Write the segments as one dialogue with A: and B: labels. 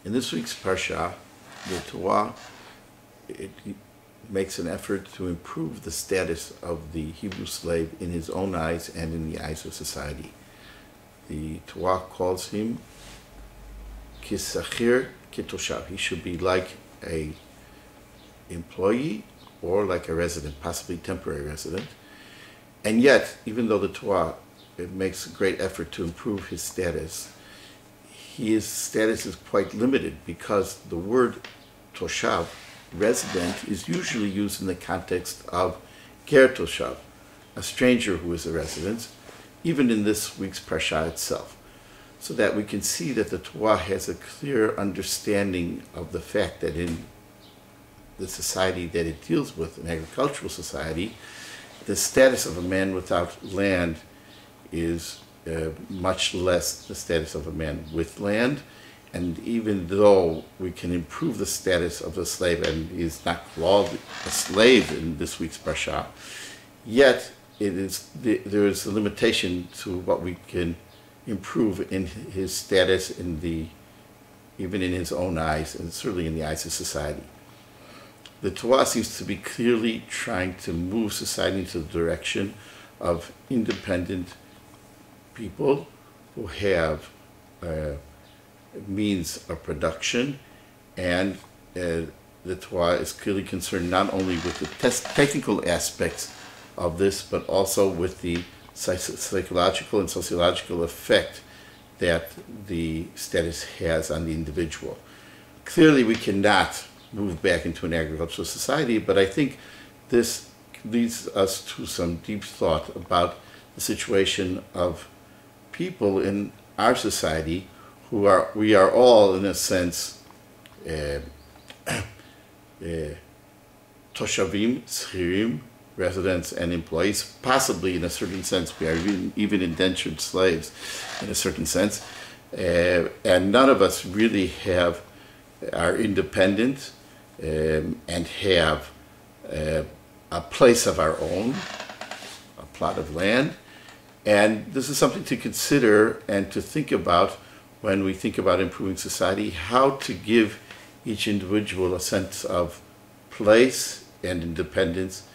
A: In this week's Parsha, the Torah it makes an effort to improve the status of the Hebrew slave in his own eyes and in the eyes of society. The Torah calls him kisachir kitoshav. He should be like a employee or like a resident, possibly temporary resident. And yet, even though the Torah makes a great effort to improve his status is quite limited because the word toshav, resident, is usually used in the context of ger toshav, a stranger who is a resident, even in this week's Parsha itself. So that we can see that the Torah has a clear understanding of the fact that in the society that it deals with, an agricultural society, the status of a man without land is much less the status of a man with land. And even though we can improve the status of the slave, and he is not called a slave in this week's Parsha, yet there is a limitation to what we can improve in his status even in his own eyes, and certainly in the eyes of society. The Torah seems to be clearly trying to move society into the direction of independent people who have means of production, and the Torah is clearly concerned not only with the technical aspects of this, but also with the psychological and sociological effect that the status has on the individual. Clearly we cannot move back into an agricultural society, but I think this leads us to some deep thought about the situation of people in our society we are all, in a sense, toshavim, schirim, residents and employees. Possibly, in a certain sense, we are even indentured slaves, in a certain sense. And none of us really are independent and have a place of our own, a plot of land. And this is something to consider and to think about when we think about improving society, how to give each individual a sense of place and independence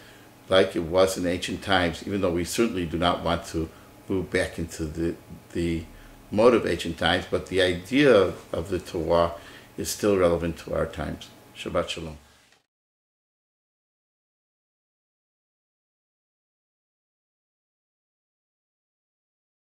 A: like it was in ancient times, even though we certainly do not want to move back into the mode of ancient times, but the idea of the Torah is still relevant to our times. Shabbat Shalom.